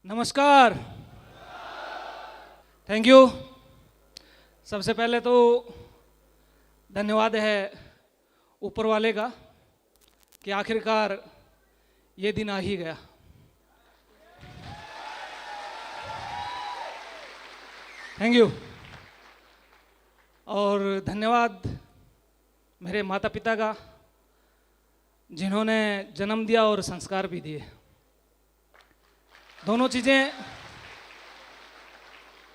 नमस्कार। Thank you. सबसे पहले तो धन्यवाद है ऊपर वाले का कि आखिरकार ये दिन आ ही गया। Thank you. और धन्यवाद मेरे माता पिता का जिन्होंने जन्म दिया और संस्कार भी दिए। दोनों चीज़ें,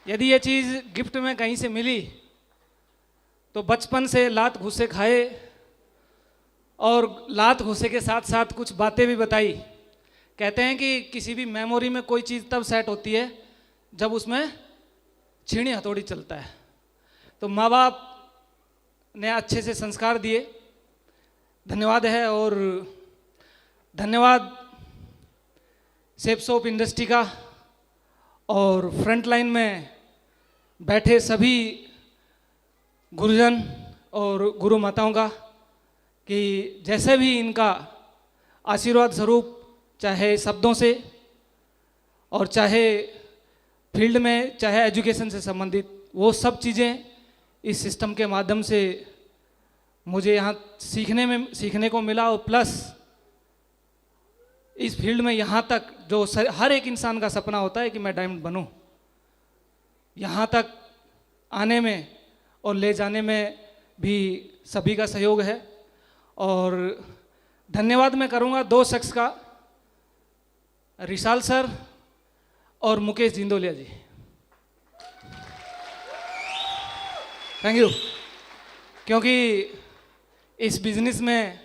यदि ये चीज़ गिफ्ट में कहीं से मिली तो बचपन से लात घुसे खाए और लात घुसे के साथ साथ कुछ बातें भी बताई। कहते हैं कि किसी भी मेमोरी में कोई चीज़ तब सेट होती है जब उसमें छीनी हथौड़ी चलता है। तो माँ बाप ने अच्छे से संस्कार दिए, धन्यवाद है। और धन्यवाद सेफ सोप इंडस्ट्री का और फ्रंट लाइन में बैठे सभी गुरुजन और गुरु माताओं का कि जैसे भी इनका आशीर्वाद स्वरूप, चाहे शब्दों से और चाहे फील्ड में, चाहे एजुकेशन से संबंधित, वो सब चीज़ें इस सिस्टम के माध्यम से मुझे यहाँ सीखने को मिला। और प्लस इस फील्ड में यहाँ तक जो हर एक इंसान का सपना होता है कि मैं डायमंड बनूं, यहाँ तक आने में और ले जाने में भी सभी का सहयोग है। और धन्यवाद मैं करूँगा दो शख्स का, रिशाल सर और मुकेश जिंदोलिया जी। Thank you. क्योंकि इस बिजनेस में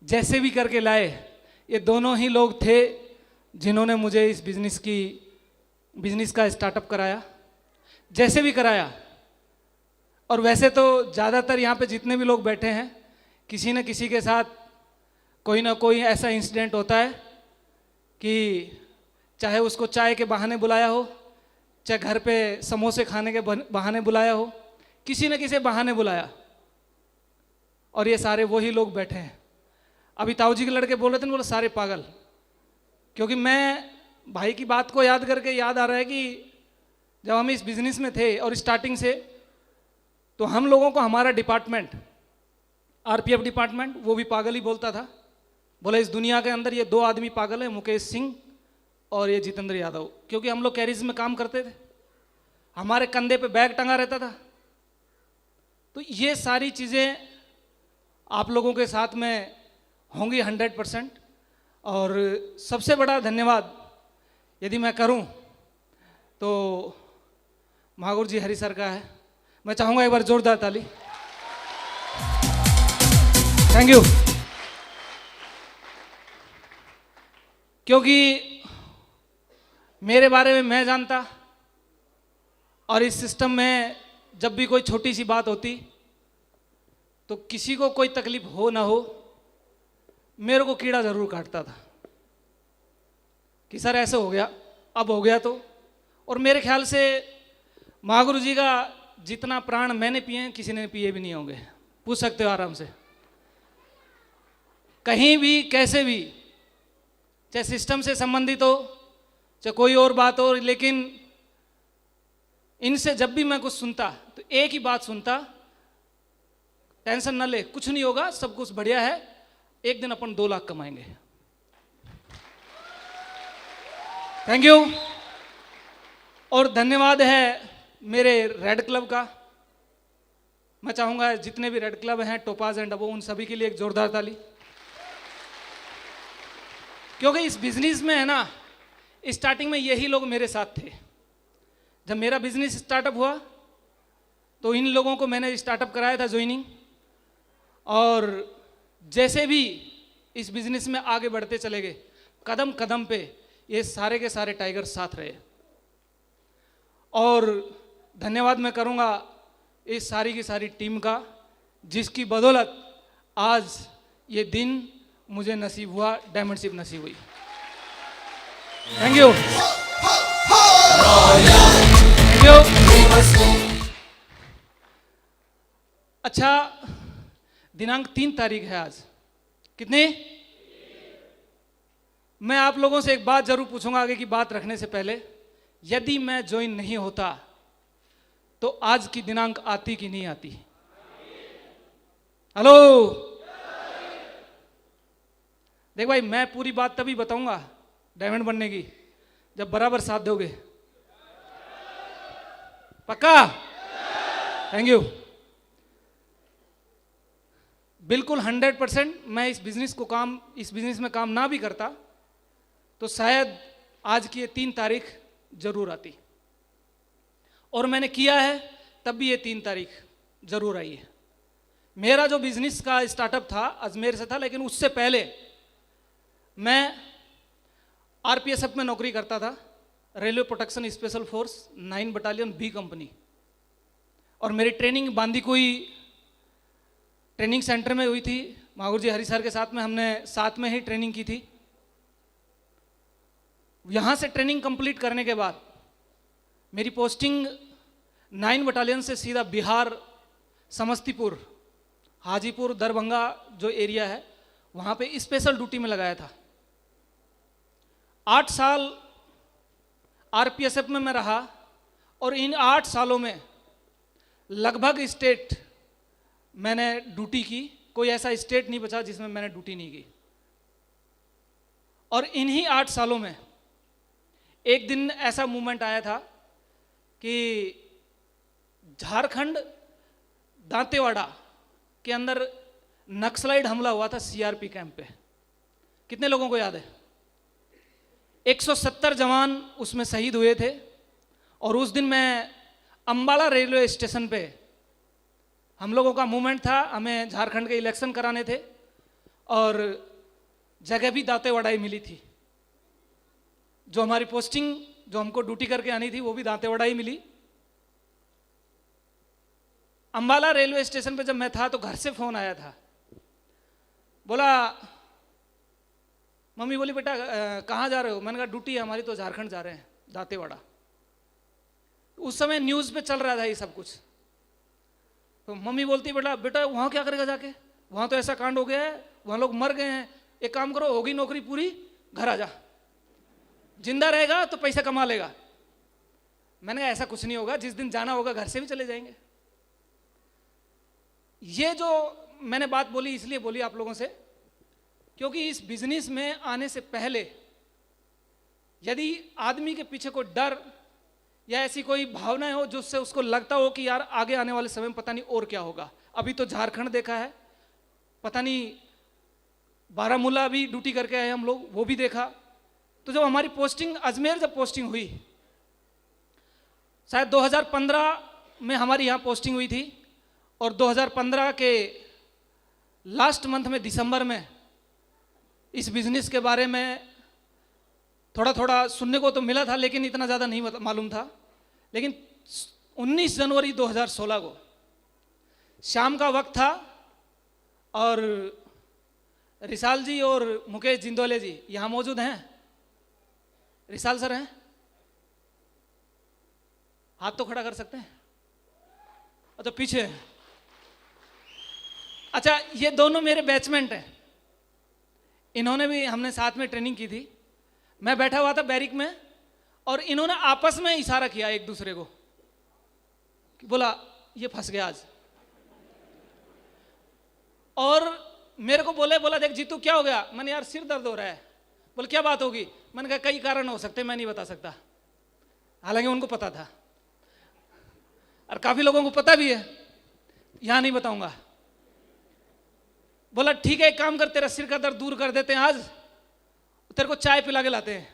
जैसे भी करके लाए, ये दोनों ही लोग थे जिन्होंने मुझे इस बिजनेस का स्टार्टअप कराया, जैसे भी कराया। और वैसे तो ज़्यादातर यहाँ पे जितने भी लोग बैठे हैं, किसी न किसी के साथ कोई ना कोई ऐसा इंसिडेंट होता है कि चाहे उसको चाय के बहाने बुलाया हो, चाहे घर पे समोसे खाने के बहाने बुलाया हो, किसी न किसी बहाने बुलाया। और ये सारे वही लोग बैठे हैं। अभी ताऊ जी के लड़के बोल रहे थे ना, बोले सारे पागल। क्योंकि मैं भाई की बात को याद करके याद आ रहा है कि जब हम इस बिजनेस में थे और स्टार्टिंग से, तो हम लोगों को हमारा डिपार्टमेंट, आरपीएफ डिपार्टमेंट, वो भी पागल ही बोलता था। बोला इस दुनिया के अंदर ये दो आदमी पागल हैं, मुकेश सिंह और ये जितेंद्र यादव। क्योंकि हम लोग कैरिज में काम करते थे, हमारे कंधे पे बैग टंगा रहता था। तो ये सारी चीज़ें आप लोगों के साथ में होंगी 100%। और सबसे बड़ा धन्यवाद यदि मैं करूं तो महागुरु जी हरि सर का है। मैं चाहूँगा एक बार जोरदार ताली। Thank you. क्योंकि मेरे बारे में मैं जानता, और इस सिस्टम में जब भी कोई छोटी सी बात होती तो किसी को कोई तकलीफ हो ना हो, मेरे को कीड़ा जरूर काटता था कि सर ऐसे हो गया, अब हो गया तो। और मेरे ख्याल से महागुरु जी का जितना प्राण मैंने पिए हैं, किसी ने पिए भी नहीं होंगे। पूछ सकते हो आराम से, कहीं भी कैसे भी, चाहे सिस्टम से संबंधित हो, चाहे कोई और बात हो। लेकिन इनसे जब भी मैं कुछ सुनता तो एक ही बात सुनता, टेंशन न ले, कुछ नहीं होगा, सब कुछ बढ़िया है, एक दिन अपन 2 लाख कमाएंगे। Thank you. और धन्यवाद है मेरे रेड क्लब का। मैं चाहूंगा जितने भी रेड क्लब हैं, टोपाज एंड अबो, उन सभी के लिए एक जोरदार ताली। क्योंकि इस बिजनेस में है ना, स्टार्टिंग में यही लोग मेरे साथ थे। जब मेरा बिजनेस स्टार्टअप हुआ तो इन लोगों को मैंने स्टार्टअप कराया था, ज्वाइनिंग। और जैसे भी इस बिजनेस में आगे बढ़ते चले गए, कदम कदम पे ये सारे के सारे टाइगर साथ रहे। और धन्यवाद मैं करूंगा इस सारी की सारी टीम का, जिसकी बदौलत आज ये दिन मुझे नसीब हुआ, डायमंडशिप नसीब हुई। Thank you. Thank you. अच्छा, दिनांक 3 तारीख है आज। कितनी? मैं आप लोगों से एक बात जरूर पूछूंगा आगे की बात रखने से पहले, यदि मैं ज्वाइन नहीं होता तो आज की दिनांक आती कि नहीं आती? हेलो, देख भाई, मैं पूरी बात तभी बताऊंगा डायमंड बनने की जब बराबर साथ दोगे। पक्का? Thank you. बिल्कुल 100%। मैं इस बिजनेस में काम ना भी करता तो शायद आज की ये 3 तारीख जरूर आती, और मैंने किया है तब भी ये 3 तारीख जरूर आई है। मेरा जो बिजनेस का स्टार्टअप था अजमेर से था, लेकिन उससे पहले मैं आरपीएसएफ में नौकरी करता था, railway protection special force 9 battalion B company, और मेरी ट्रेनिंग बांदीकुई ट्रेनिंग सेंटर में हुई थी। माहौर जी हरी सर के साथ में हमने साथ में ही ट्रेनिंग की थी। यहाँ से ट्रेनिंग कंप्लीट करने के बाद मेरी पोस्टिंग 9 बटालियन से सीधा बिहार समस्तीपुर, हाजीपुर, दरभंगा जो एरिया है वहाँ पे स्पेशल ड्यूटी में लगाया था। 8 साल आरपीएसएफ में मैं रहा, और इन 8 सालों में लगभग स्टेट मैंने ड्यूटी की, कोई ऐसा स्टेट नहीं बचा जिसमें मैंने ड्यूटी नहीं की। और इन्हीं 8 सालों में एक दिन ऐसा मूवमेंट आया था कि झारखंड दांतेवाड़ा के अंदर नक्सलाइट हमला हुआ था सीआरपी कैंप पे। कितने लोगों को याद है? 170 जवान उसमें शहीद हुए थे। और उस दिन मैं अंबाला रेलवे स्टेशन पे, हम लोगों का मूवमेंट था, हमें झारखंड के इलेक्शन कराने थे और जगह भी दांतेवाड़ा ही मिली थी। जो हमारी पोस्टिंग, जो हमको ड्यूटी करके आनी थी, वो भी दांतेवाड़ा ही मिली। अंबाला रेलवे स्टेशन पे जब मैं था तो घर से फोन आया था, बोला, मम्मी बोली बेटा कहाँ जा रहे हो? मैंने कहा ड्यूटी है हमारी, तो झारखंड जा रहे हैं, दांतेवाड़ा। उस समय न्यूज़ पे चल रहा था ये सब कुछ। तो मम्मी बोलती बेटा वहाँ क्या करेगा जाके? वहाँ तो ऐसा कांड हो गया है, वहाँ लोग मर गए हैं। एक काम करो, होगी नौकरी पूरी, घर आ जा, जिंदा रहेगा तो पैसा कमा लेगा। मैंने कहा ऐसा कुछ नहीं होगा, जिस दिन जाना होगा घर से भी चले जाएंगे। ये जो मैंने बात बोली इसलिए बोली आप लोगों से, क्योंकि इस बिजनेस में आने से पहले यदि आदमी के पीछे कोई डर या ऐसी कोई भावनाएं हो जिससे उसको लगता हो कि यार आगे आने वाले समय में पता नहीं और क्या होगा। अभी तो झारखंड देखा है, पता नहीं बारामूला भी ड्यूटी करके आए हम लोग, वो भी देखा। तो जब हमारी पोस्टिंग अजमेर, जब पोस्टिंग हुई, शायद 2015 में हमारी यहाँ पोस्टिंग हुई थी, और 2015 के लास्ट मंथ में, दिसंबर में, इस बिजनेस के बारे में थोड़ा थोड़ा सुनने को तो मिला था, लेकिन इतना ज़्यादा नहीं मालूम था। लेकिन 19 जनवरी 2016 को शाम का वक्त था, और रिसाल जी और मुकेश जिंदोले जी यहाँ मौजूद हैं। रिसाल सर हैं? हाथ तो खड़ा कर सकते हैं? अच्छा, पीछे हैं। अच्छा, ये दोनों मेरे बैचमेंट हैं। इन्होंने भी, हमने साथ में ट्रेनिंग की थी। मैं बैठा हुआ था बैरिक में, और इन्होंने आपस में इशारा किया एक दूसरे को, बोला ये फंस गया आज। और मेरे को बोला देख जीतू क्या हो गया? मैंने यार सिर दर्द हो रहा है। बोले क्या बात होगी? मैंने कहा कई कारण हो सकते हैं, मैं नहीं बता सकता। हालांकि उनको पता था, और काफी लोगों को पता भी है, यहां नहीं बताऊंगा। बोला ठीक है, एक काम कर, तेरा सिर का दर्द दूर कर देते हैं आज, तेरे को चाय पिला के लाते हैं।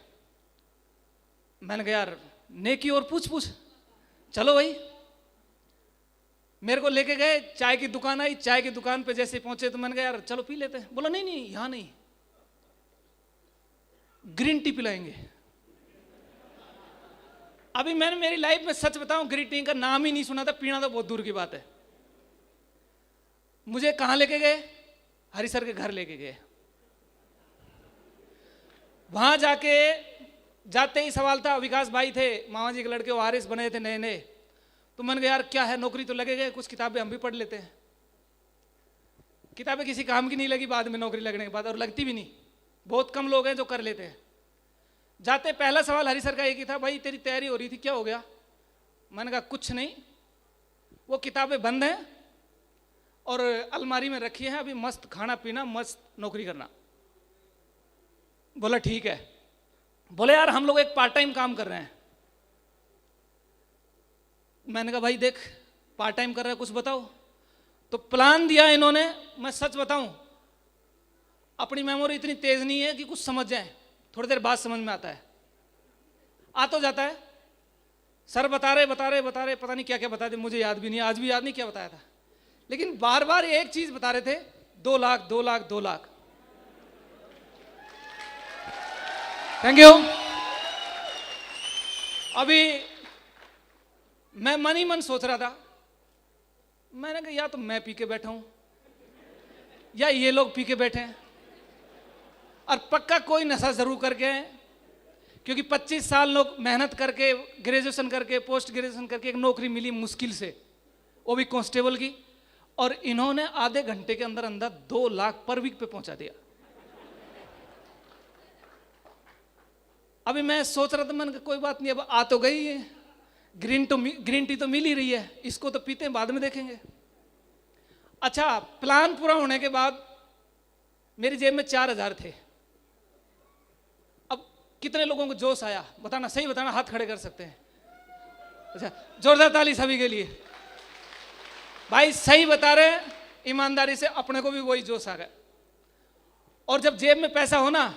मैंने कहा यार नेकी और पूछ चलो भाई। मेरे को लेके गए, चाय की दुकान आई, चाय की दुकान पे जैसे पहुंचे तो मैंने कहा यार चलो पी लेते हैं। बोला नहीं यहां नहीं, ग्रीन टी पिलाएंगे। अभी मैंने मेरी लाइफ में सच बताऊं, ग्रीन टी का नाम ही नहीं सुना था, पीना तो बहुत दूर की बात है। मुझे कहां लेके गए? हरी सर के घर लेके गए। वहां जाते ही सवाल था, विकास भाई थे, मामा जी के लड़के, वारिस बने थे नए, तो मैंने कहा यार क्या है, नौकरी तो लगे गए, कुछ किताबें हम भी पढ़ लेते हैं। किताबें किसी काम की नहीं लगी बाद में, नौकरी लगने के बाद, और लगती भी नहीं। बहुत कम लोग हैं जो कर लेते हैं। जाते पहला सवाल हरी सर का एक ही था, भाई तेरी तैयारी हो रही थी, क्या हो गया? मैंने कहा कुछ नहीं, वो किताबें बंद हैं और अलमारी में रखी है, अभी मस्त खाना पीना, मस्त नौकरी करना। बोला ठीक है। बोले यार हम लोग एक पार्ट टाइम काम कर रहे हैं। मैंने कहा भाई देख पार्ट टाइम कर रहा है, कुछ बताओ। तो प्लान दिया इन्होंने, मैं सच बताऊं अपनी मेमोरी इतनी तेज नहीं है कि कुछ समझ जाए, थोड़ी देर बाद समझ में आता है, आ तो जाता है। सर बता रहे पता नहीं क्या क्या बता दे, मुझे याद भी नहीं, आज भी याद नहीं क्या बताया था, लेकिन बार बार एक चीज बता रहे थे, 2 लाख 2 लाख 2 लाख। Thank you. अभी मैं मन ही मन सोच रहा था, मैंने कहा या तो मैं पी के बैठा हूं या ये लोग पी के बैठे हैं, और पक्का कोई नशा जरूर करके हैं, क्योंकि 25 साल लोग मेहनत करके, ग्रेजुएशन करके, पोस्ट ग्रेजुएशन करके एक नौकरी मिली मुश्किल से, वो भी कांस्टेबल की, और इन्होंने आधे घंटे के अंदर अंदर 2 लाख पर वीक पे पहुंचा दिया। अभी मैं सोच रहा था, मैंने कहा कोई बात नहीं, अब आ तो गई है, ग्रीन टी तो मिल ही रही है, इसको तो पीते हैं, बाद में देखेंगे। अच्छा, प्लान पूरा होने के बाद मेरी जेब में 4,000 थे। अब कितने लोगों को जोश आया बताना, सही बताना, हाथ खड़े कर सकते हैं। अच्छा, जोरदार ताली सभी के लिए। भाई सही बता रहे हैं, ईमानदारी से, अपने को भी वही जोश आ गया। और जब जेब में पैसा हो ना,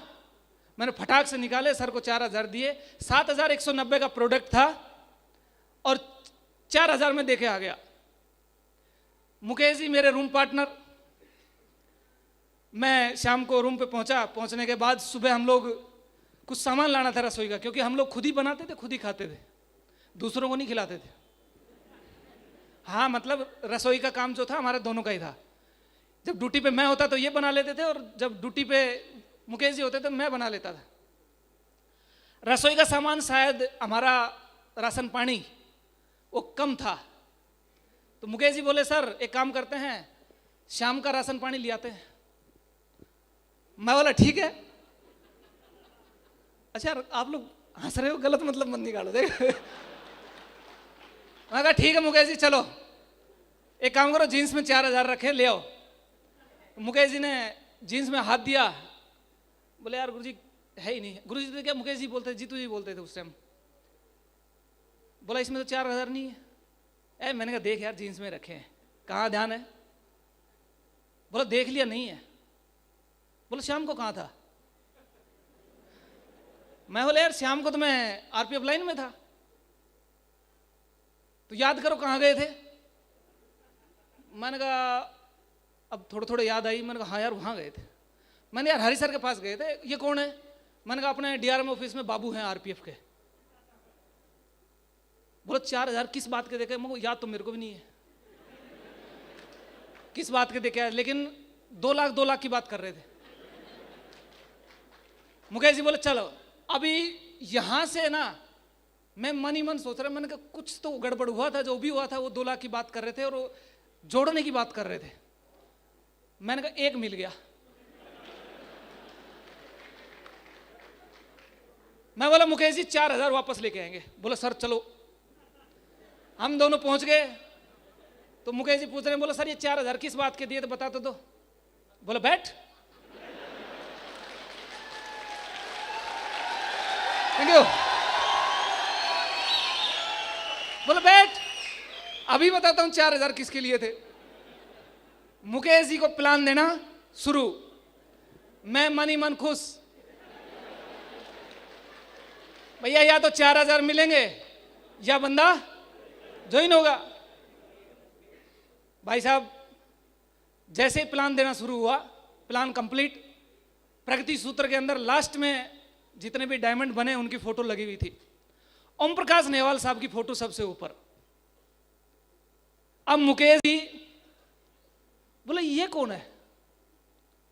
मैंने फटाक से निकाले, सर को 4,000 दिए। 7,190 का प्रोडक्ट था और 4,000 में देके आ गया। मुकेश जी मेरे रूम पार्टनर, मैं शाम को रूम पे पहुंचा। पहुंचने के बाद सुबह हम लोग कुछ सामान लाना था रसोई का, क्योंकि हम लोग खुद ही बनाते थे, खुद ही खाते थे, दूसरों को नहीं खिलाते थे। हाँ, मतलब रसोई का काम जो था हमारा दोनों का ही था। जब ड्यूटी पे मैं होता तो ये बना लेते थे, और जब ड्यूटी पे मुकेश जी होते तो मैं बना लेता था। रसोई का सामान शायद हमारा राशन पानी वो कम था, तो मुकेश जी बोले सर एक काम करते हैं, शाम का राशन पानी ले आते हैं। मैं बोला ठीक है। अच्छा आप लोग हंस रहे हो, गलत मतलब मत निकालो, देख। मैं कहा ठीक है मुकेश जी, चलो एक काम करो, जीन्स में 4,000 रखे, ले आओ। मुकेश जी ने जीन्स में हाथ दिया, बोले यार गुरुजी है ही नहीं। गुरुजी तो क्या मुकेश जी बोलते थे, जीतू जी बोलते थे उस टाइम। बोला इसमें तो 4,000 नहीं है। मैंने कहा देख यार जीन्स में रखे हैं, कहाँ ध्यान है? बोला देख लिया नहीं है। बोला शाम को कहाँ था? मैं बोला यार शाम को तो मैं आरपीएफ लाइन में था। तो याद करो कहाँ गए थे? मैंने कहा अब थोड़े थोड़े याद आई। मैंने कहा हाँ यार वहाँ गए थे। मैंने यार हरी सर के पास गए थे। ये कौन है? मैंने कहा अपने डीआरएम ऑफिस में बाबू हैं आरपीएफ के। बोलो 4,000 किस बात के देखे? मुझे याद तो मेरे को भी नहीं है किस बात के देखे, लेकिन 2 लाख 2 लाख की बात कर रहे थे। मुकेश जी बोले चलो अभी यहां से ना, मैं मन ही मन सोच रहा, मैंने कहा कुछ तो गड़बड़ हुआ था, जो भी हुआ था वो 2 लाख की बात कर रहे थे और वो जोड़ने की बात कर रहे थे। मैंने कहा एक मिल गया। मैं बोला मुकेश जी 4,000 वापस लेके आएंगे। बोला सर चलो। हम दोनों पहुंच गए तो मुकेश जी पूछ रहे हैं, बोला सर ये 4,000 किस बात के दिए तो बता तो दो। बोला बैठ। Thank you. बोला बैठ, अभी बताता हूं 4,000 किसके लिए थे। मुकेश जी को प्लान देना शुरू, मैं मन ही मन खुश। भैया या तो 4,000 मिलेंगे या बंदा ज्वाइन होगा। भाई साहब जैसे ही प्लान देना शुरू हुआ, प्लान कंप्लीट। प्रगति सूत्र के अंदर लास्ट में जितने भी डायमंड बने उनकी फोटो लगी हुई थी। ओम प्रकाश नेवाल साहब की फोटो सबसे ऊपर। अब मुकेश जी बोले ये कौन है?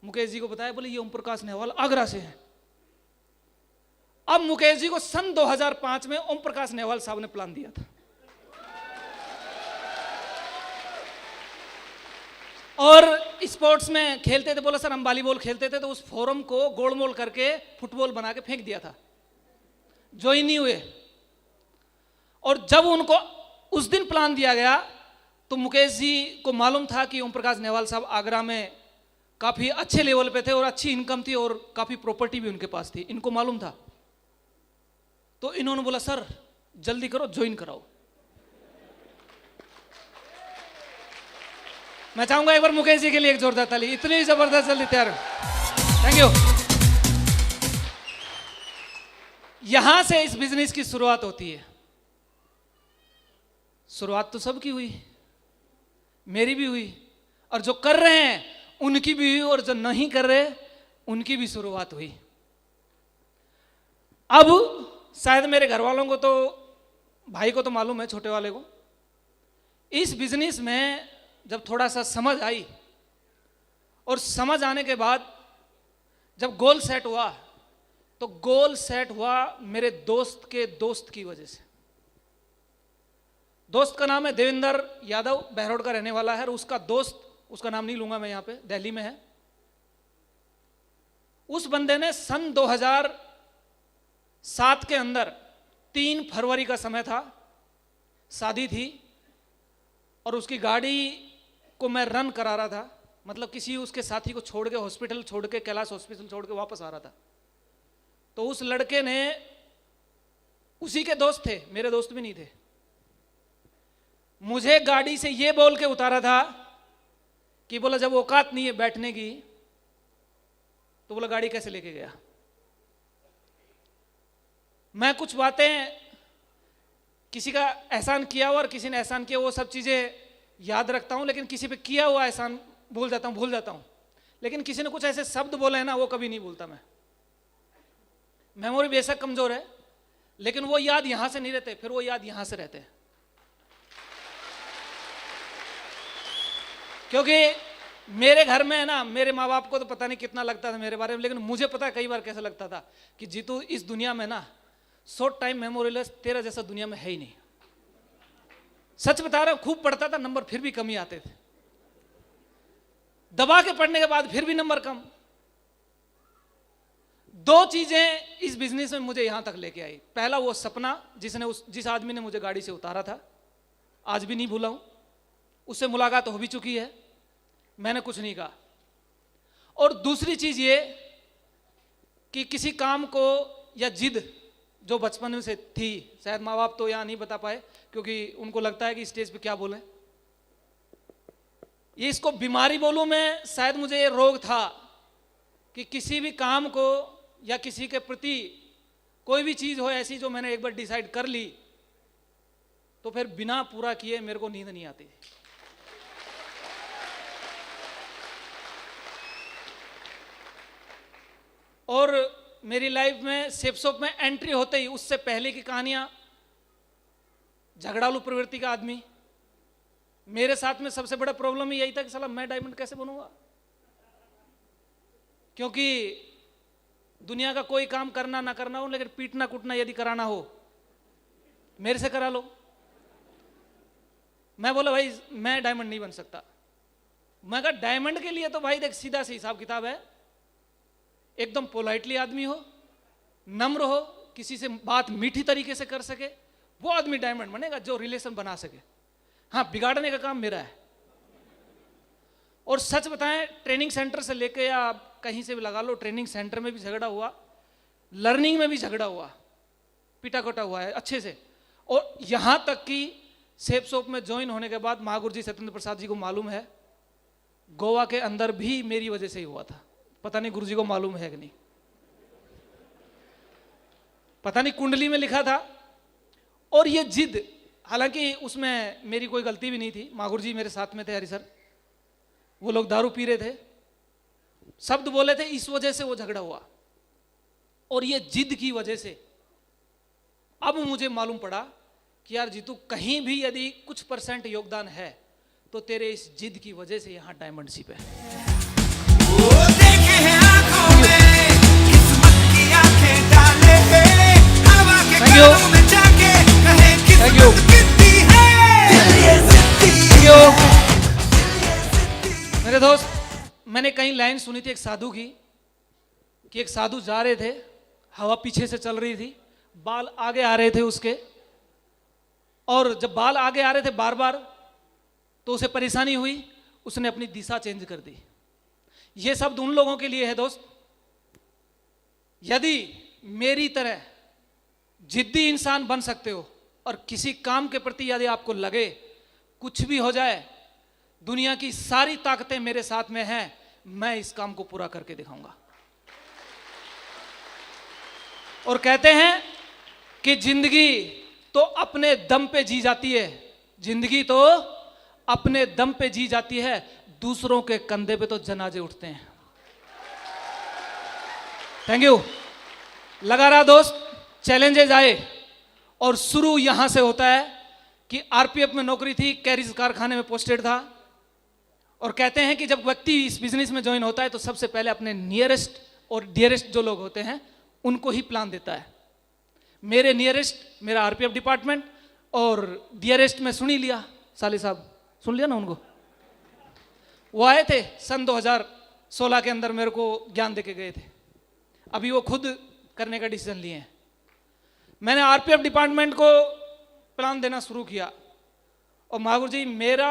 मुकेश जी को बताया, बोले ये ओम प्रकाश नेवाल आगरा से हैं। अब मुकेश जी को सन 2005 में ओम प्रकाश नेवाल साहब ने प्लान दिया था और स्पोर्ट्स में खेलते थे, बोला सर हम वॉलीबॉल खेलते थे, तो उस फोरम को गोलमोल करके फुटबॉल बना के फेंक दिया था, ज्वाइन नहीं हुए। और जब उनको उस दिन प्लान दिया गया तो मुकेश जी को मालूम था कि ओम प्रकाश नेवाल साहब आगरा में काफ़ी अच्छे लेवल पे थे और अच्छी इनकम थी और काफ़ी प्रॉपर्टी भी उनके पास थी, इनको मालूम था। तो इन्होंने बोला सर जल्दी करो, ज्वाइन कराओ। मैं चाहूंगा एक बार मुकेश जी के लिए एक जोरदार ताली, इतनी जबरदस्त जल्दी तैयार। Thank you. यहां से इस बिजनेस की शुरुआत होती है। शुरुआत तो सबकी हुई, मेरी भी हुई, और जो कर रहे हैं उनकी भी हुई, और जो नहीं कर रहे उनकी भी शुरुआत हुई। अब शायद मेरे घर वालों को तो, भाई को तो मालूम है, छोटे वाले को, इस बिजनेस में जब थोड़ा सा समझ आई, और समझ आने के बाद जब गोल सेट हुआ, तो गोल सेट हुआ मेरे दोस्त के दोस्त की वजह से। दोस्त का नाम है देवेंद्र यादव, बहरोड का रहने वाला है, और उसका दोस्त, उसका नाम नहीं लूंगा मैं, यहाँ पे दिल्ली में है। उस बंदे ने सन 2007 के अंदर 3 फरवरी का समय था, शादी थी, और उसकी गाड़ी को मैं रन करा रहा था, मतलब किसी उसके साथी को छोड़ के, हॉस्पिटल छोड़ के, कैलाश हॉस्पिटल छोड़ के वापस आ रहा था। तो उस लड़के ने, उसी के दोस्त थे, मेरे दोस्त भी नहीं थे, मुझे गाड़ी से ये बोल के उतारा था कि बोला जब औकात नहीं है बैठने की, तो बोला गाड़ी कैसे लेके गया। मैं कुछ बातें, किसी का एहसान किया हुआ और किसी ने एहसान किया, वो सब चीजें याद रखता हूं, लेकिन किसी पे किया हुआ एहसान भूल जाता हूं। लेकिन किसी ने कुछ ऐसे शब्द बोले हैं ना, वो कभी नहीं भूलता मैं। मेमोरी बेशक कमजोर है, लेकिन वो याद यहां से नहीं रहते, फिर वो याद यहां से रहते हैं। क्योंकि मेरे घर में है ना, मेरे माँ बाप को तो पता नहीं कितना लगता था मेरे बारे में, लेकिन मुझे पता है कई बार कैसा लगता था कि जीतू इस दुनिया में ना शॉर्ट टाइम मेमोरी तेरा जैसा दुनिया में है ही नहीं। सच बता रहा हूं, खूब पढ़ता था, नंबर फिर भी कम ही आते थे, दबा के पढ़ने के बाद फिर भी नंबर कम। 2 चीजें इस बिजनेस में मुझे यहां तक लेके आई। पहला वो सपना जिस आदमी ने मुझे गाड़ी से उतारा था, आज भी नहीं भूला हूं, उससे मुलाकात हो भी चुकी है, मैंने कुछ नहीं कहा। और दूसरी चीज ये कि किसी काम को या जिद जो बचपन में से थी, शायद माँ बाप तो यहाँ नहीं बता पाए क्योंकि उनको लगता है कि स्टेज पे क्या बोलें, ये इसको बीमारी बोलूं मैं, शायद मुझे ये रोग था कि किसी भी काम को या किसी के प्रति कोई भी चीज हो ऐसी जो मैंने एक बार डिसाइड कर ली, तो फिर बिना पूरा किए मेरे को नींद नहीं आती। और मेरी लाइफ में सेफ शॉप में एंट्री होते ही, उससे पहले की कहानियां, झगड़ालू प्रवृत्ति का आदमी। मेरे साथ में सबसे बड़ा प्रॉब्लम यही था कि साला मैं डायमंड कैसे बनूंगा, क्योंकि दुनिया का कोई काम करना ना करना हो, लेकिन पीटना कूटना यदि कराना हो मेरे से करा लो। मैं बोला भाई मैं डायमंड नहीं बन सकता। मैं कहा डायमंड के लिए तो भाई देख सीधा सी हिसाब किताब है, एकदम पोलाइटली आदमी हो, नम्र हो, किसी से बात मीठी तरीके से कर सके, वो आदमी डायमंड बनेगा जो रिलेशन बना सके। हाँ, बिगाड़ने का काम मेरा है। और सच बताएं, ट्रेनिंग सेंटर से लेके या कहीं से भी लगा लो, ट्रेनिंग सेंटर में भी झगड़ा हुआ, लर्निंग में भी झगड़ा हुआ, पिटा कोटा हुआ है अच्छे से। और यहां तक कि सेफ शॉप में ज्वाइन होने के बाद महागुरु जी सत्येंद्र प्रसाद जी को मालूम है, गोवा के अंदर भी मेरी वजह से ही हुआ था। पता नहीं गुरु जी को मालूम है कि नहीं, पता नहीं कुंडली में लिखा था। और ये जिद, हालांकि उसमें मेरी कोई गलती भी नहीं थी, महागुरु जी मेरे साथ में थे, हरि सर, वो लोग दारू पी रहे थे, शब्द बोले थे, इस वजह से वो झगड़ा हुआ। और ये जिद की वजह से अब मुझे मालूम पड़ा कि यार जीतू, कहीं भी यदि कुछ % योगदान है तो तेरे इस जिद की वजह से यहां डायमंड शिप है। मेरे मैंने कहीं लाइन सुनी थी एक साधु की, कि एक साधु जा रहे थे, हवा पीछे से चल रही थी, बाल आगे आ रहे थे उसके, और जब बाल आगे आ रहे थे बार बार तो उसे परेशानी हुई, उसने अपनी दिशा चेंज कर दी। यह शब्द उन लोगों के लिए है दोस्त, यदि मेरी तरह जिद्दी इंसान बन सकते हो और किसी काम के प्रति यदि आपको लगे कुछ भी हो जाए, दुनिया की सारी ताकतें मेरे साथ में हैं, मैं इस काम को पूरा करके दिखाऊंगा। और कहते हैं कि जिंदगी तो अपने दम पे जी जाती है, जिंदगी तो अपने दम पे जी जाती है, दूसरों के कंधे पे तो जनाजे उठते हैं। Thank you. लगा रहा दोस्त, चैलेंजेस आए और शुरू यहां से होता है कि आरपीएफ में नौकरी थी, कैरिज कारखाने में पोस्टेड था, और कहते हैं कि जब व्यक्ति इस बिजनेस में ज्वाइन होता है तो सबसे पहले अपने नियरेस्ट और डियरेस्ट जो लोग होते हैं उनको ही प्लान देता है। मेरे नियरेस्ट मेरा आरपीएफ डिपार्टमेंट, और डियरेस्ट में सुन ही लिया, साले साहब सुन लिया ना उनको, वो आए थे सन 2016 के अंदर मेरे को ज्ञान देके गए थे। अभी वो खुद करने का डिसीजन लिए हैं। मैंने आरपीएफ डिपार्टमेंट को प्लान देना शुरू किया, और महागुरु जी मेरा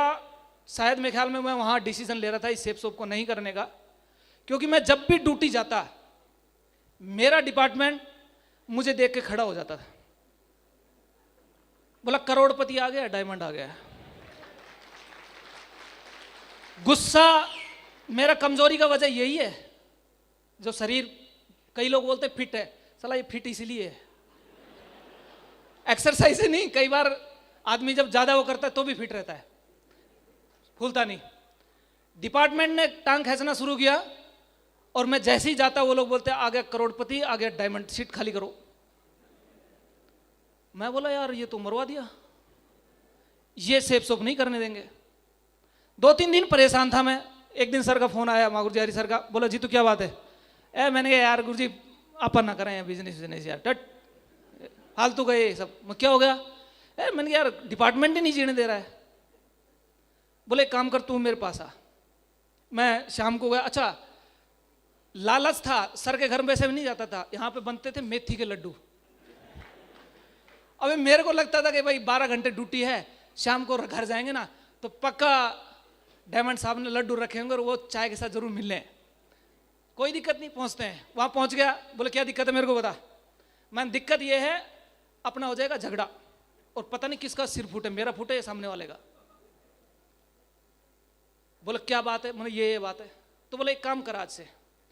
शायद मेरे ख्याल में मैं वहाँ डिसीजन ले रहा था इस सेप सोप को नहीं करने का, क्योंकि मैं जब भी ड्यूटी जाता मेरा डिपार्टमेंट मुझे देख के खड़ा हो जाता था, बोला करोड़पति आ गया, डायमंड आ गया। गुस्सा मेरा कमजोरी का वजह यही है, जो शरीर कई लोग बोलते फिट है, साला ये फिट इसीलिए है, एक्सरसाइज से नहीं। कई बार आदमी जब ज्यादा वो करता है तो भी फिट रहता है, फूलता नहीं। डिपार्टमेंट ने टांग खींचना शुरू किया, और मैं जैसे ही जाता वो लोग बोलते आ गया करोड़पति, आ गया डायमंड, सीट खाली करो। मैं बोला यार ये तो मरवा दिया, ये सेप सोप नहीं करने देंगे। 2-3 दिन परेशान था मैं। एक दिन सर का फोन आया, माँ गुरुजी सर का, बोला जी तो क्या बात है? मैंने कहा यार गुरुजी अपन ना करें बिजनेस यार, टट फालतू का ये सब। क्या हो गया? मैंने कहा यार डिपार्टमेंट ही नहीं जीने दे रहा है। बोले एक काम कर तू मेरे पास आ। मैं शाम को गया। अच्छा लालच था, सर के घर में वैसे भी नहीं जाता था, यहाँ पे बनते थे मेथी के लड्डू। अबे मेरे को लगता था कि भाई 12 घंटे ड्यूटी है, शाम को घर जाएंगे ना तो पक्का डायमंड साहब ने लड्डू रखे होंगे और वो चाय के साथ जरूर मिलने। कोई दिक्कत नहीं, पहुंचते हैं। वहां पहुंच गया, बोले क्या दिक्कत है मेरे को बता। मैंने दिक्कत ये है अपना हो जाएगा झगड़ा, और पता नहीं किसका सिर फूटे, मेरा फूटे या सामने वाले का। बोले क्या बात है? मैंने ये बात है। तो बोले एक काम कर आज से।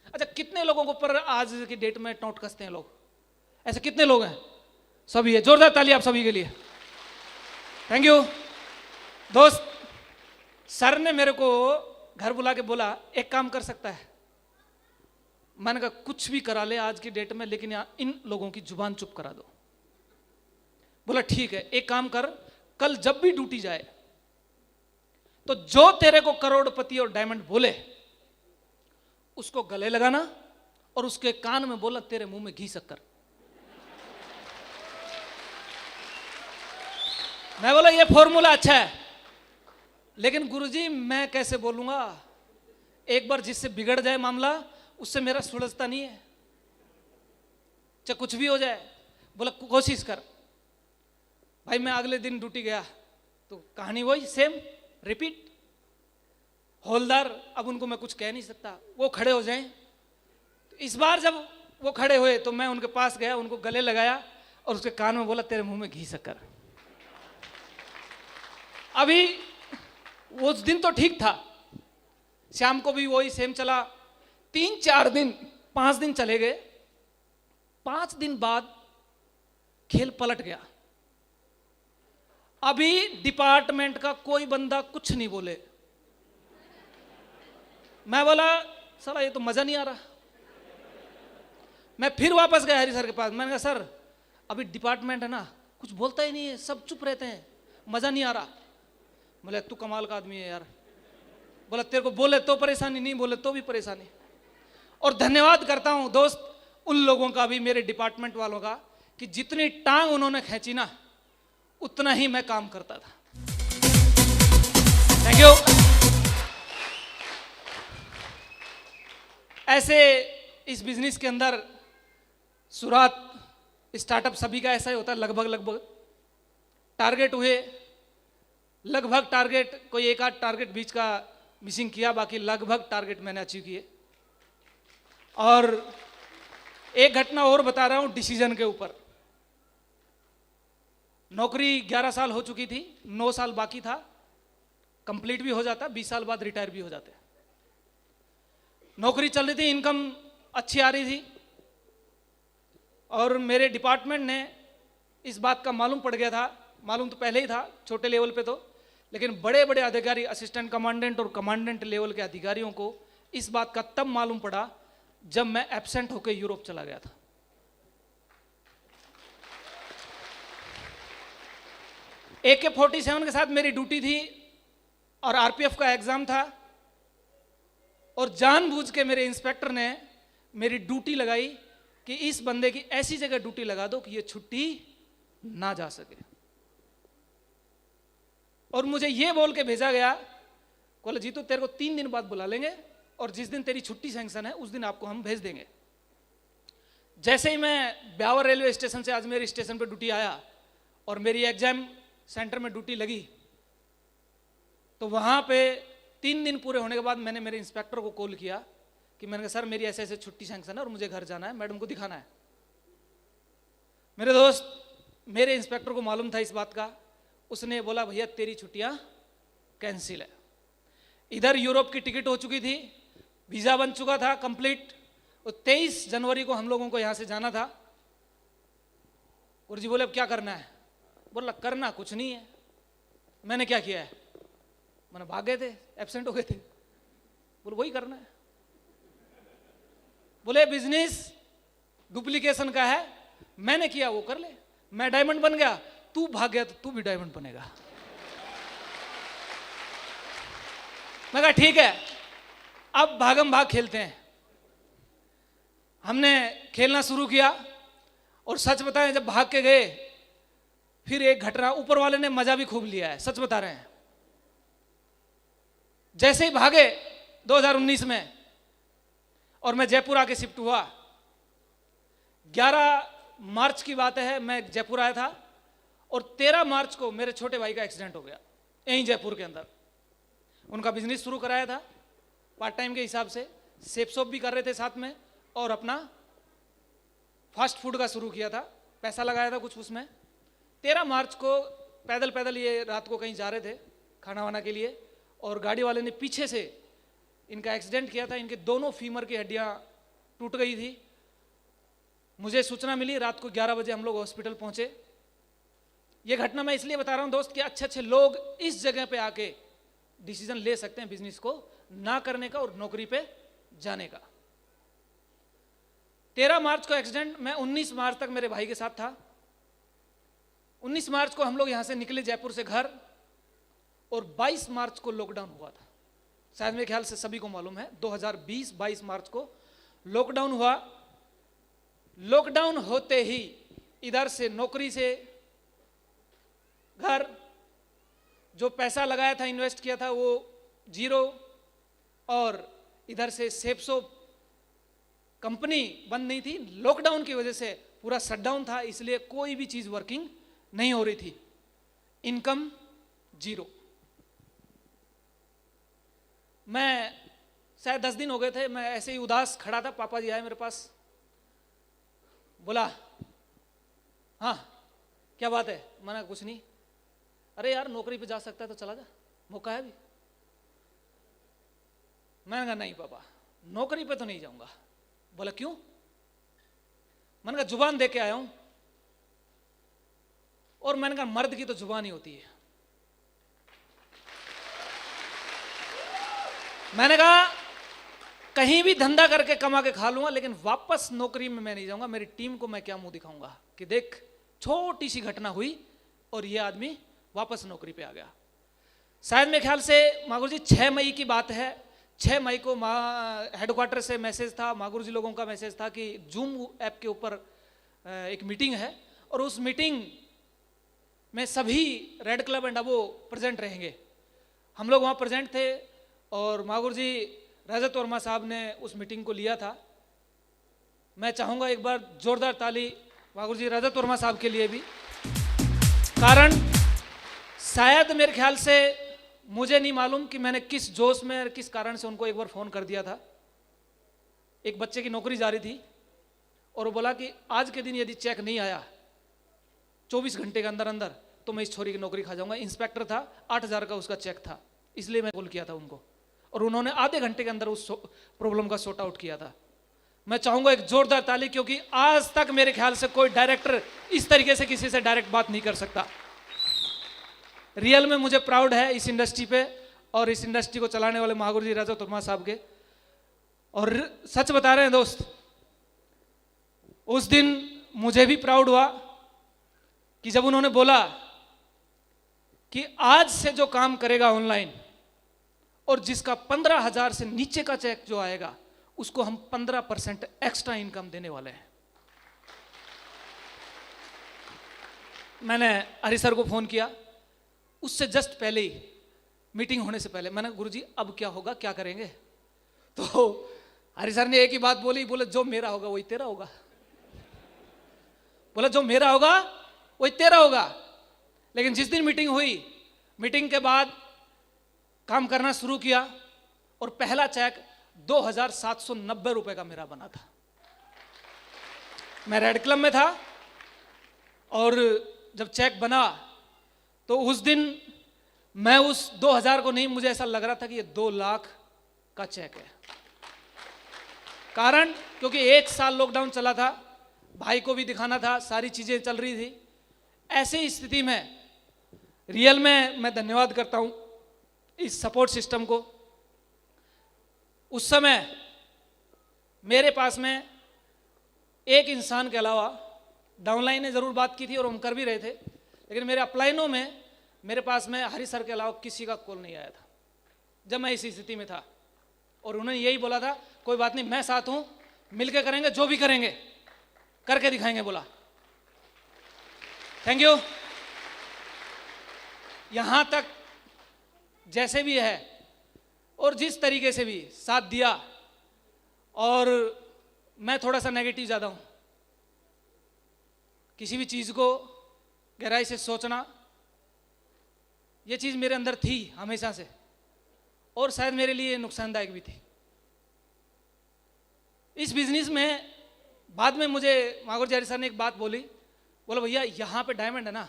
अच्छा कितने लोगों को पर आज की डेट में टोंट कसते हैं लोग? ऐसे कितने लोग हैं? सभी है। जोरदार ताली आप सभी के लिए। थैंक यू दोस्त। सर ने मेरे को घर बुला के बोला एक काम कर सकता है। मैंने कहा कुछ भी करा ले आज की डेट में, लेकिन यहाँ इन लोगों की जुबान चुप करा दो। बोला ठीक है, एक काम कर, कल जब भी ड्यूटी जाए तो जो तेरे को करोड़पति और डायमंड बोले उसको गले लगाना और उसके कान में बोला तेरे मुंह में घी शक्कर। मैं बोला ये फॉर्मूला अच्छा है, लेकिन गुरुजी मैं कैसे बोलूंगा? एक बार जिससे बिगड़ जाए मामला उससे मेरा सुलझता नहीं है, चाहे कुछ भी हो जाए। बोला कोशिश कर। भाई मैं अगले दिन ड्यूटी गया तो कहानी वही सेम रिपीट। हौलदार, अब उनको मैं कुछ कह नहीं सकता, वो खड़े हो जाएं। तो इस बार जब वो खड़े हुए तो मैं उनके पास गया, उनको गले लगाया और उसके कान में बोला तेरे मुंह में घी शक्कर। अभी उस दिन तो ठीक था, शाम को भी वही सेम चला। 3-4 दिन 5 दिन चले गए। 5 दिन बाद खेल पलट गया। अभी डिपार्टमेंट का कोई बंदा कुछ नहीं बोले। मैं बोला साला ये तो मजा नहीं आ रहा। मैं फिर वापस गया हरी सर के पास। मैंने कहा सर अभी डिपार्टमेंट है ना, कुछ बोलता ही नहीं है, सब चुप रहते हैं, मजा नहीं आ रहा। बोले तू कमाल का आदमी है यार। बोला तेरे को बोले तो परेशानी, नहीं बोले तो भी परेशानी। और धन्यवाद करता हूं दोस्त उन लोगों का भी, मेरे डिपार्टमेंट वालों का, कि जितनी टांग उन्होंने खींची ना उतना ही मैं काम करता था। Thank you. ऐसे इस बिजनेस के अंदर शुरुआत स्टार्टअप सभी का ऐसा ही होता है, लगभग टारगेट हुए, लगभग टारगेट, कोई एक आध टारगेट बीच का मिसिंग किया, बाकी लगभग टारगेट मैंने अचीव किए। और एक घटना और बता रहा हूं डिसीजन के ऊपर। नौकरी 11 साल हो चुकी थी, 9 साल बाकी था, कंप्लीट भी हो जाता, 20 साल बाद रिटायर भी हो जाते। नौकरी चल रही थी, इनकम अच्छी आ रही थी, और मेरे डिपार्टमेंट ने इस बात का मालूम पड़ गया था, मालूम तो पहले ही था छोटे लेवल पे तो, लेकिन बड़े बड़े अधिकारी, असिस्टेंट कमांडेंट और कमांडेंट लेवल के अधिकारियों को इस बात का तब मालूम पड़ा जब मैं एब्सेंट होकर यूरोप चला गया था। AK-47 के साथ मेरी ड्यूटी थी और RPF का एग्जाम था, और जानबूझ के मेरे इंस्पेक्टर ने मेरी ड्यूटी लगाई कि इस बंदे की ऐसी जगह ड्यूटी लगा दो कि ये छुट्टी ना जा सके। और मुझे ये बोल के भेजा गया, बोला जीतू तेरे को 3 दिन बाद बुला लेंगे, और जिस दिन तेरी छुट्टी सैंक्शन है उस दिन आपको हम भेज देंगे। जैसे ही मैं ब्यावर रेलवे स्टेशन से अजमेर स्टेशन पे ड्यूटी आया और मेरी एग्जाम सेंटर में ड्यूटी लगी, तो वहां पे 3 दिन पूरे होने के बाद मैंने मेरे इंस्पेक्टर को कॉल किया कि मैंने कहा सर मेरी ऐसे ऐसे छुट्टी सैंक्शन है और मुझे घर जाना है, मैडम को दिखाना है। मेरे दोस्त, मेरे इंस्पेक्टर को मालूम था इस बात का, उसने बोला भैया तेरी छुट्टियां कैंसिल है। इधर यूरोप की टिकट हो चुकी थी, वीजा बन चुका था कंप्लीट, और 23 जनवरी को हम लोगों को यहां से जाना था। गुरुजी बोले अब क्या करना है? बोला करना कुछ नहीं है। मैंने क्या किया है? मैंने भाग गए थे, एब्सेंट हो गए थे। बोले वही करना है। बोले बिजनेस डुप्लीकेशन का है, मैंने किया वो कर ले, मैं डायमंड बन गया, तू भाग गया तो तू भी डायमंड बनेगा। मैं कहा ठीक है, अब भागम भाग खेलते हैं। हमने खेलना शुरू किया, और सच बताएं जब भाग के गए फिर एक घटना, ऊपर वाले ने मजा भी खूब लिया है, सच बता रहे हैं। जैसे ही भागे 2019 में, और मैं जयपुर आके शिफ्ट हुआ, 11 मार्च की बात है, मैं जयपुर आया था, और 13 मार्च को मेरे छोटे भाई का एक्सीडेंट हो गया यहीं जयपुर के अंदर। उनका बिजनेस शुरू कराया था पार्ट टाइम के हिसाब से, सेप शॉप भी कर रहे थे साथ में, और अपना फास्ट फूड का शुरू किया था, पैसा लगाया था कुछ उसमें। 13 मार्च को पैदल पैदल ये रात को कहीं जा रहे थे खाना वाना के लिए, और गाड़ी वाले ने पीछे से इनका एक्सीडेंट किया था। इनके दोनों फीमर की हड्डियां टूट गई थी। मुझे सूचना मिली, रात को 11 बजे हम लोग हॉस्पिटल पहुंचे। ये घटना मैं इसलिए बता रहा हूं दोस्त कि अच्छे अच्छे लोग इस जगह पे आके डिसीजन ले सकते हैं बिजनेस को ना करने का और नौकरी पे जाने का। 13 मार्च को एक्सीडेंट, मैं 19 मार्च तक मेरे भाई के साथ था। 19 मार्च को हम लोग यहां से निकले जयपुर से घर, और 22 मार्च को लॉकडाउन हुआ था। शायद मेरे ख्याल से सभी को मालूम है, 2020 22 मार्च को लॉकडाउन हुआ। लॉकडाउन होते ही इधर से नौकरी से घर, जो पैसा लगाया था, इन्वेस्ट किया था, वो जीरो, और इधर से सेप्सो कंपनी बंद नहीं थी, लॉकडाउन की वजह से पूरा शटडाउन था, इसलिए कोई भी चीज वर्किंग नहीं हो रही थी, इनकम जीरो। मैं शायद 10 दिन हो गए थे, मैं ऐसे ही उदास खड़ा था। पापा जी आए मेरे पास, बोला हाँ क्या बात है? मैंने कुछ नहीं। अरे यार नौकरी पे जा सकता है तो चला जा, मौका है अभी। मैंने कहा नहीं पापा, नौकरी पे तो नहीं जाऊंगा। बोला क्यों? मैंने कहा जुबान दे के आया हूं, और मैंने कहा मर्द की तो जुबान ही होती है। मैंने कहा कहीं भी धंधा करके कमा के खा लूंगा, लेकिन वापस नौकरी में मैं नहीं जाऊंगा। मेरी टीम को मैं क्या मुंह दिखाऊंगा कि देख छोटी सी घटना हुई और ये आदमी वापस नौकरी पे आ गया। शायद मेरे ख्याल से मागुर जी 6 मई की बात है। 6 मई को हेडक्वार्टर से मैसेज था, मागुर जी लोगों का मैसेज था कि जूम ऐप के ऊपर एक मीटिंग है, और उस मीटिंग में सभी red club and above present रहेंगे। हम लोग वहाँ प्रेजेंट थे, और मागुर जी रजत वर्मा साहब ने उस मीटिंग को लिया था। मैं चाहूँगा एक बार जोरदार ताली वागुर जी रजत वर्मा साहब के लिए भी। कारण शायद मेरे ख्याल से, मुझे नहीं मालूम कि मैंने किस जोश में किस कारण से उनको एक बार फ़ोन कर दिया था। एक बच्चे की नौकरी जा रही थी और वो बोला कि आज के दिन यदि चेक नहीं आया 24 घंटे के अंदर अंदर तो मैं इस छोरी की नौकरी खा जाऊंगा। इंस्पेक्टर था, 8,000 का उसका चेक था, इसलिए मैं कॉल किया था उनको और उन्होंने आधे घंटे के अंदर उस प्रॉब्लम का सॉर्ट आउट किया था। मैं चाहूंगा एक जोरदार ताली, क्योंकि आज तक मेरे ख्याल से कोई डायरेक्टर इस तरीके से किसी से डायरेक्ट बात नहीं कर सकता। रियल में मुझे प्राउड है इस इंडस्ट्री पे और इस इंडस्ट्री को चलाने वाले महागुरु जी रजत वर्मा साहब के। और सच बता रहे हैं दोस्त, उस दिन मुझे भी प्राउड हुआ कि जब उन्होंने बोला कि आज से जो काम करेगा ऑनलाइन और जिसका 15,000 से नीचे का चेक जो आएगा उसको हम 15% एक्स्ट्रा इनकम देने वाले हैं। मैंने हरि सर को फोन किया, उससे जस्ट पहले ही, मीटिंग होने से पहले, मैंने गुरुजी अब क्या होगा, क्या करेंगे? तो हरि सर ने एक ही बात बोली, बोले जो मेरा होगा वही तेरा होगा। बोला जो मेरा होगा वही तेरा होगा। लेकिन जिस दिन मीटिंग हुई, मीटिंग के बाद काम करना शुरू किया और पहला चेक 2,790 रुपए का मेरा बना था। मैं रेड क्लब में था और जब चेक बना तो उस दिन मैं उस 2,000 को नहीं, मुझे ऐसा लग रहा था कि ये 2 लाख का चेक है। कारण क्योंकि 1 साल लॉकडाउन चला था, भाई को भी दिखाना था, सारी चीजें चल रही थी। ऐसी स्थिति में रियल में मैं धन्यवाद करता हूं इस सपोर्ट सिस्टम को। उस समय मेरे पास में एक इंसान के अलावा, डाउनलाइन ने जरूर बात की थी और हम कर भी रहे थे, लेकिन मेरे अपलाइनों में मेरे पास में हरि सर के अलावा किसी का कॉल नहीं आया था जब मैं इसी स्थिति में था। और उन्होंने यही बोला था कोई बात नहीं, मैं साथ हूं, मिलके करेंगे, जो भी करेंगे करके दिखाएंगे। बोला थैंक यू। यहां तक जैसे भी है और जिस तरीके से भी साथ दिया, और मैं थोड़ा सा नेगेटिव ज्यादा हूं, किसी भी चीज को गहराई से सोचना, ये चीज मेरे अंदर थी हमेशा से और शायद मेरे लिए नुकसानदायक भी थी। इस बिजनेस में बाद में मुझे मागुर जी सर ने एक बात बोली, बोला भैया यहां पे डायमंड है ना,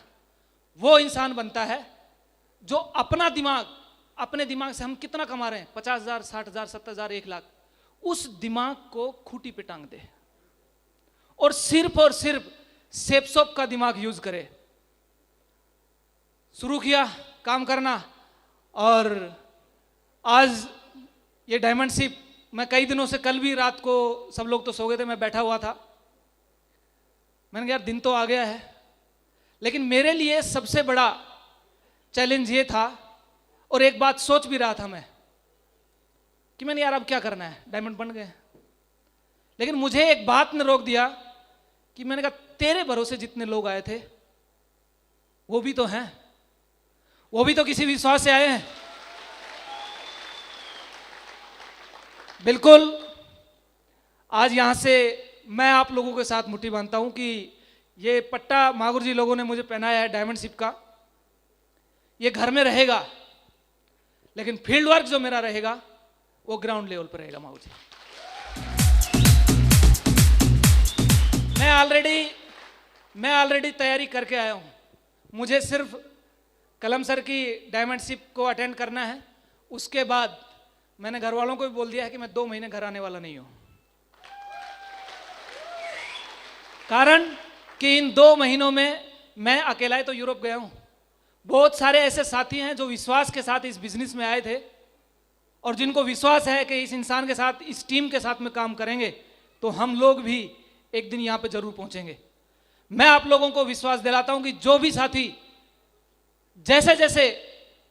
वो इंसान बनता है जो अपना दिमाग, अपने दिमाग से हम कितना कमा रहे हैं, 50,000, 60,000, 70,000, 1 लाख, उस दिमाग को खूंटी पे टांग दे और सिर्फ सेपसॉप का दिमाग यूज करे। शुरू किया काम करना और आज ये डायमंड शिप, मैं कई दिनों से, कल भी रात को सब लोग तो सो गए थे, मैं बैठा हुआ था, मैंने कहा यार दिन तो आ गया है, लेकिन मेरे लिए सबसे बड़ा चैलेंज ये था और एक बात सोच भी रहा था मैं कि मैंने यार अब क्या करना है, डायमंड बन गए। लेकिन मुझे एक बात ने रोक दिया कि मैंने कहा तेरे भरोसे जितने लोग आए थे वो भी तो हैं, वो भी तो किसी विश्वास से आए हैं। बिल्कुल आज यहां से मैं आप लोगों के साथ मुट्ठी बांधता हूं कि ये पट्टा मागुर जी लोगों ने मुझे पहनाया है डायमंड शिप का, ये घर में रहेगा, लेकिन फील्ड वर्क जो मेरा रहेगा वो ग्राउंड लेवल पर रहेगा। मागुर जी, मैं ऑलरेडी तैयारी करके आया हूं, मुझे सिर्फ कलम सर की डायमंड शिप को अटेंड करना है। उसके बाद मैंने घर वालों को भी बोल दिया है कि मैं 2 महीने घर आने वाला नहीं हूं, कारण कि इन 2 महीनों में मैं अकेला ही तो यूरोप गया हूं। बहुत सारे ऐसे साथी हैं जो विश्वास के साथ इस बिजनेस में आए थे और जिनको विश्वास है कि इस इंसान के साथ, इस टीम के साथ में काम करेंगे तो हम लोग भी एक दिन यहां पे जरूर पहुंचेंगे। मैं आप लोगों को विश्वास दिलाता हूं कि जो भी साथी जैसे जैसे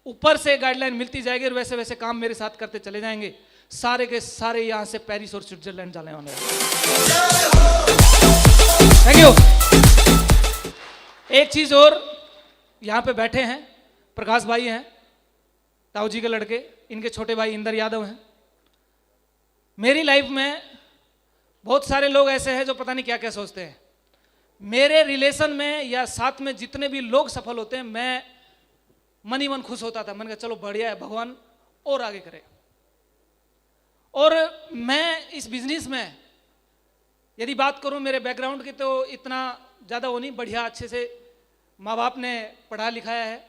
ऊपर से गाइडलाइन मिलती जाएगी और वैसे वैसे काम मेरे साथ करते चले जाएंगे, सारे के सारे यहां से पेरिस और स्विट्जरलैंड जाने वाले हैं। Thank you. एक चीज और, यहां पे बैठे हैं प्रकाश भाई हैं, ताऊ जी के लड़के, इनके छोटे भाई इंदर यादव हैं। मेरी लाइफ में बहुत सारे लोग ऐसे हैं जो पता नहीं क्या क्या सोचते हैं। मेरे रिलेशन में या साथ में जितने भी लोग सफल होते हैं, मैं मन ही मन खुश होता था। मैंने कहा चलो बढ़िया है, भगवान और आगे करे। और मैं इस बिजनेस में यदि बात करूं मेरे बैकग्राउंड की, तो इतना ज़्यादा वो नहीं, बढ़िया अच्छे से माँ बाप ने पढ़ा लिखाया है।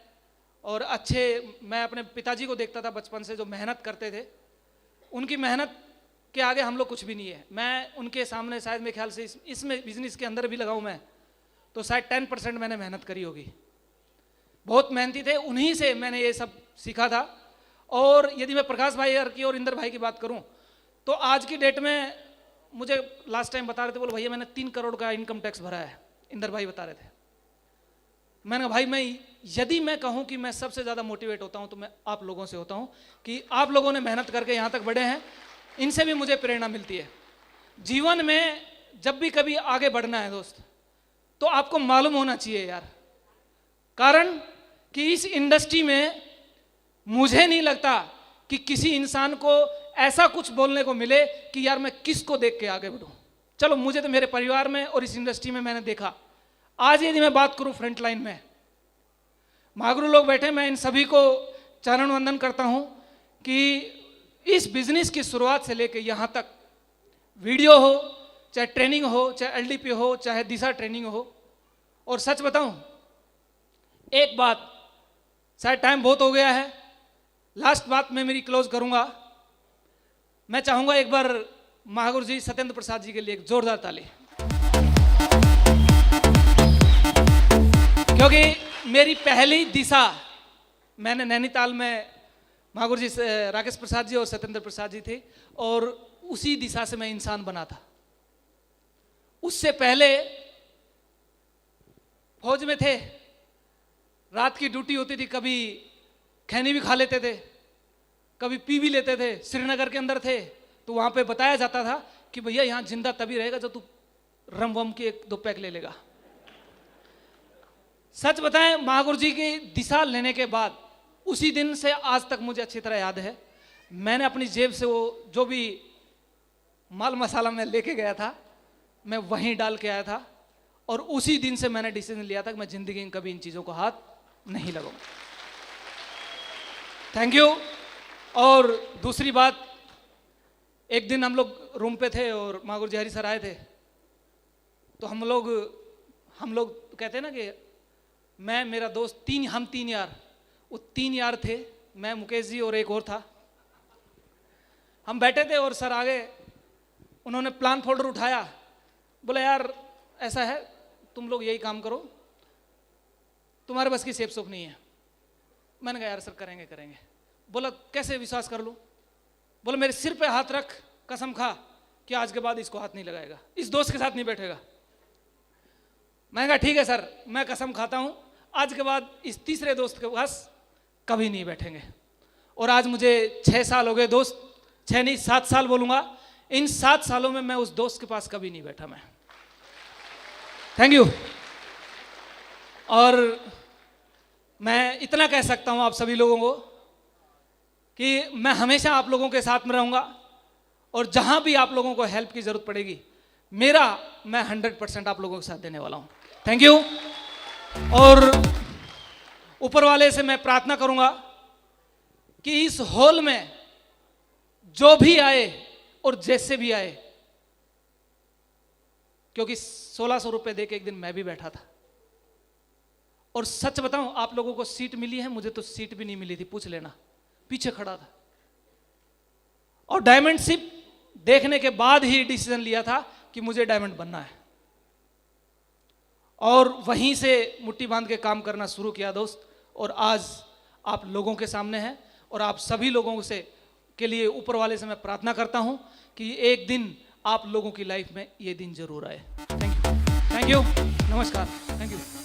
और अच्छे, मैं अपने पिताजी को देखता था बचपन से, जो मेहनत करते थे। उनकी मेहनत के आगे हम लोग कुछ भी नहीं है। मैं उनके सामने शायद मेरे ख्याल से इसमें बिजनेस के अंदर भी लगाऊं मैं, तो शायद 10% मैंने मेहनत करी होगी। बहुत मेहनती थे, उन्हीं से मैंने ये सब सीखा था। और यदि मैं प्रकाश भाई की और इंदर भाई की बात करूं, तो आज की डेट में मुझे लास्ट टाइम बता रहे थे, बोले भैया मैंने 3 करोड़ का इनकम टैक्स भरा है। इंदर भाई बता रहे थे। मैंने कहा भाई, मैं यदि मैं कहूं कि मैं सबसे ज़्यादा मोटिवेट होता हूं तो मैं आप लोगों से होता हूं, कि आप लोगों ने मेहनत करके यहाँ तक बढ़े हैं। इनसे भी मुझे प्रेरणा मिलती है। जीवन में जब भी कभी आगे बढ़ना है दोस्त, तो आपको मालूम होना चाहिए यार, कारण कि इस इंडस्ट्री में मुझे नहीं लगता कि किसी इंसान को ऐसा कुछ बोलने को मिले कि यार मैं किसको देख के आगे बढ़ूं। चलो, मुझे तो मेरे परिवार में और इस इंडस्ट्री में मैंने देखा। आज यदि मैं बात करूं फ्रंट लाइन में, महागुरु लोग बैठे, मैं इन सभी को चरण वंदन करता हूं कि इस बिजनेस की शुरुआत से लेकर यहां तक, वीडियो हो, चाहे ट्रेनिंग हो, चाहे एलडीपी हो, चाहे दिशा ट्रेनिंग हो। और सच बताऊं एक बात, शायद टाइम बहुत हो गया है, लास्ट बात मैं मेरी क्लोज करूंगा। मैं चाहूंगा एक बार महागुरु जी सत्येंद्र प्रसाद जी के लिए एक जोरदार ताली, क्योंकि मेरी पहली दिशा मैंने नैनीताल में, महागुरु जी राकेश प्रसाद जी और सत्येंद्र प्रसाद जी थे, और उसी दिशा से मैं इंसान बना था। उससे पहले फौज में थे, रात की ड्यूटी होती थी, कभी खैनी भी खा लेते थे, कभी पी भी लेते थे। श्रीनगर के अंदर थे तो वहां पे बताया जाता था कि भैया यहां जिंदा तभी रहेगा जब तू रम वम की 1-2 पैक ले लेगा। सच बताएं, महागुरु जी की दिशा लेने के बाद उसी दिन से आज तक मुझे अच्छी तरह याद है, मैंने अपनी जेब से वो जो भी माल मसाला मैं लेके गया था, मैं वहीं डाल के आया था। और उसी दिन से मैंने डिसीजन लिया था कि मैं जिंदगी में कभी इन चीज़ों को हाथ नहीं लगाऊंगा। Thank you. और दूसरी बात, एक दिन हम लोग रूम पे थे और महागुरु जी हरी सर आए थे, तो हम लोग कहते हैं ना कि मैं, मेरा दोस्त, हम तीन यार, वो 3 यार थे, मैं, मुकेश जी और एक और था। हम बैठे थे और सर आ गए, उन्होंने प्लान फोल्डर उठाया, बोला यार ऐसा है, तुम लोग यही काम करो, तुम्हारे बस की सेप सोप नहीं है। मैंने कहा यार सर करेंगे। बोला कैसे विश्वास कर लूं? बोला मेरे सिर पे हाथ रख, कसम खा कि आज के बाद इसको हाथ नहीं लगाएगा, इस दोस्त के साथ नहीं बैठेगा। मैंने कहा ठीक है सर, मैं कसम खाता हूं आज के बाद इस तीसरे दोस्त के पास कभी नहीं बैठेंगे। और आज मुझे 6 साल हो गए दोस्त, 6 नहीं 7 साल बोलूंगा। इन 7 सालों में मैं उस दोस्त के पास कभी नहीं बैठा मैं। Thank you. और मैं इतना कह सकता हूं आप सभी लोगों को कि मैं हमेशा आप लोगों के साथ में रहूंगा, और जहां भी आप लोगों को हेल्प की जरूरत पड़ेगी, मैं 100% आप लोगों के साथ देने वाला हूं। Thank you. और ऊपर वाले से मैं प्रार्थना करूंगा कि इस हॉल में जो भी आए और जैसे भी आए, क्योंकि 1600 रुपए देके एक दिन मैं भी बैठा था, और सच बताऊं आप लोगों को सीट मिली है, मुझे तो सीट भी नहीं मिली थी, पूछ लेना, पीछे खड़ा था। और डायमंड शिप देखने के बाद ही डिसीजन लिया था कि मुझे डायमंड बनना है, और वहीं से मुट्ठी बांध के काम करना शुरू किया दोस्त। और आज आप लोगों के सामने हैं, और आप सभी लोगों से के लिए ऊपर वाले से मैं प्रार्थना करता हूं कि एक दिन आप लोगों की लाइफ में ये दिन जरूर आए। Thank you. नमस्कार। Thank you.